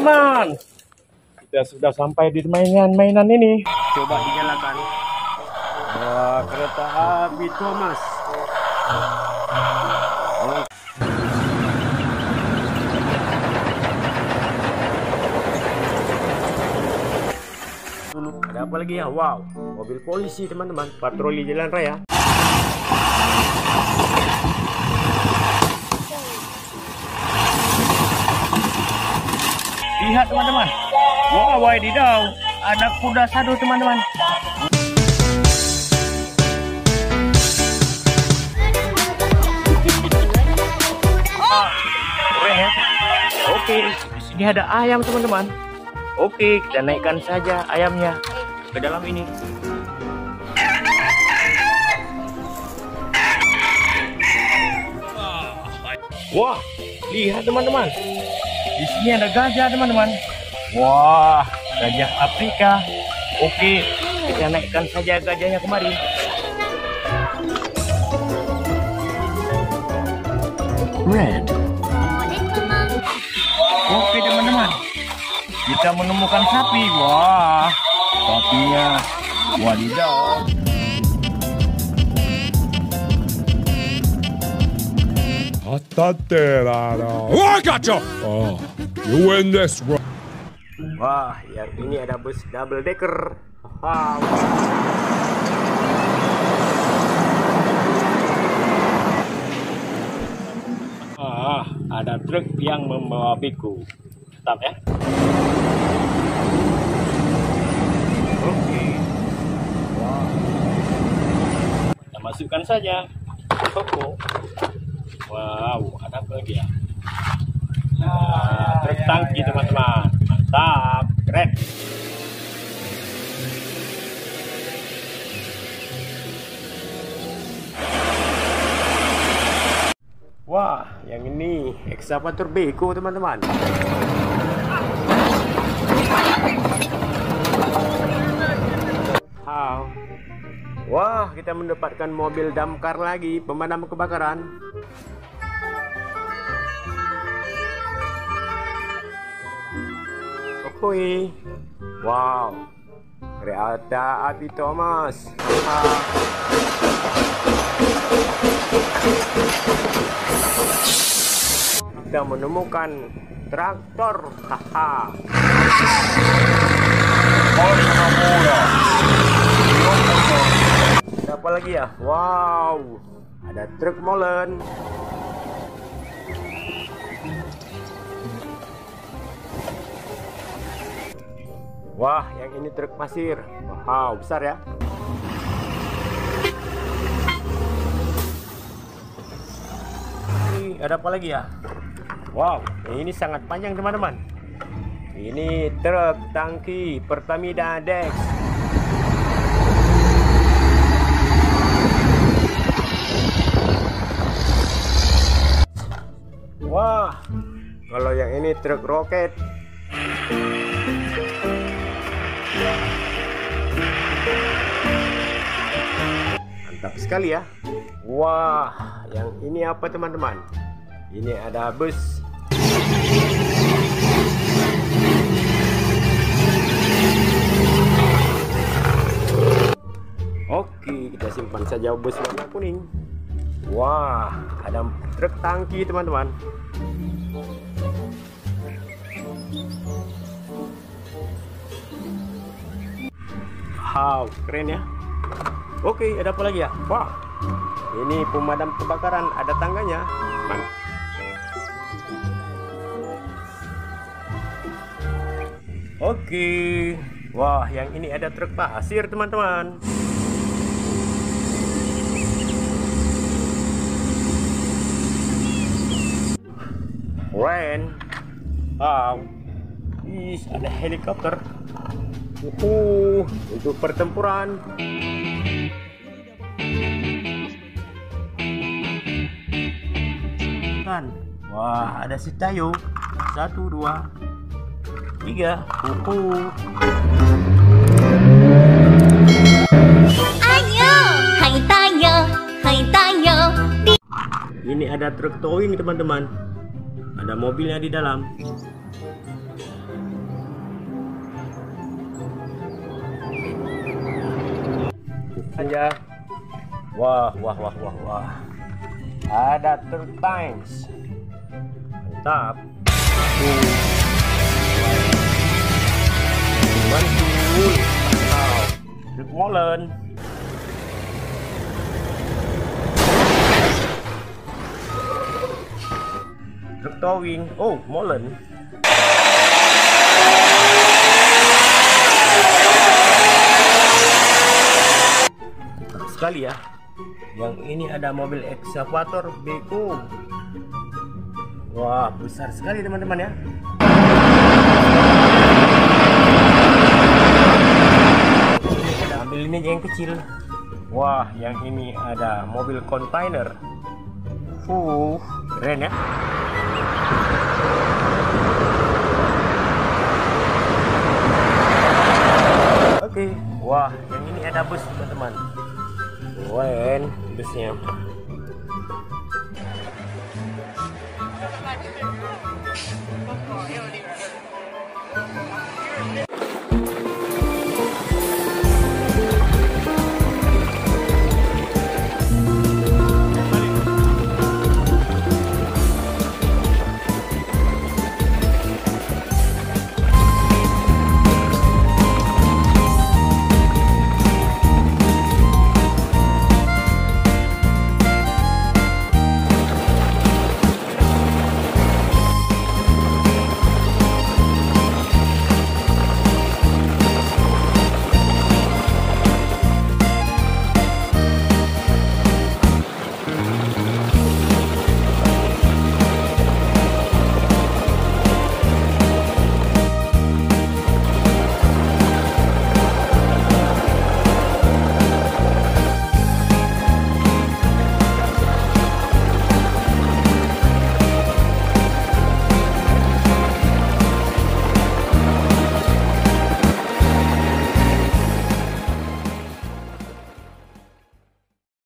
teman-teman. Kita sudah sampai di mainan ini. Coba dinyalakan. Wah, kereta api Thomas. Ada apa lagi ya? Wow, mobil polisi teman-teman, patroli jalan raya. Lihat teman-teman. Wah, wadidaw, ada kuda sadu teman-teman. Keren ya. Oke, di sini ada ayam teman-teman. Oke, kita naikkan saja ayamnya ke dalam ini. Wah, lihat teman-teman. Di sini ada gajah teman-teman. Wah, gajah Afrika. Oke, kita naikkan saja gajahnya kemari. Red. Oke teman-teman, kita menemukan sapi. Wah, sapinya wadidaw. Wah, gotcha! Oh, you win this one. Wah, yang ini ada bus double decker. Wow. Ada truk yang membawa biku. Tetap ya. Oke. Wow. Kita masukkan saja ke toko. Wow, ada apa lagi ya? Nah, truk tangki teman-teman. Mantap, keren. Wah, yang ini ekskavator beko teman-teman. Wah, kita mendapatkan mobil damkar lagi, pemadam kebakaran. Oke. Wow, kereta api Thomas. Kita menemukan traktor. Haha. Apa lagi ya? Wow, ada truk molen. Wah, yang ini truk pasir. Wow, besar ya. Ini ada apa lagi ya? Wow, ini sangat panjang teman-teman. Ini truk tangki Pertamina Dex. Wah, kalau yang ini truk roket. Mantap sekali ya. Wah, yang ini apa teman-teman? Ini ada bus. Oke, kita simpan saja bus warna kuning. Wah, ada truk tangki teman-teman. Wow, keren ya. Oke, ada apa lagi ya? Wah, ini pemadam kebakaran, ada tangganya. Oke, wah, yang ini ada truk pasir teman-teman. Keren. Wow, ada helikopter. Untuk pertempuran. Kan, wah, ada si Tayo. 1, 2, 3. Ayo, hai Tayo, hai Tayo. Ini ada truk towing teman-teman. Ada mobilnya di dalam. Aja. Wah. Ada turbines. Mantap. Mantul. Mantap. Truk molen. Truk towing. Oh, molen. Sekali ya. Yang ini ada mobil ekskavator beko. Wah, besar sekali teman-teman ya. Ambil ini aja yang kecil. Wah, yang ini ada mobil kontainer. Keren ya. Oke, wah, yang ini ada bus teman-teman. Keren busnya.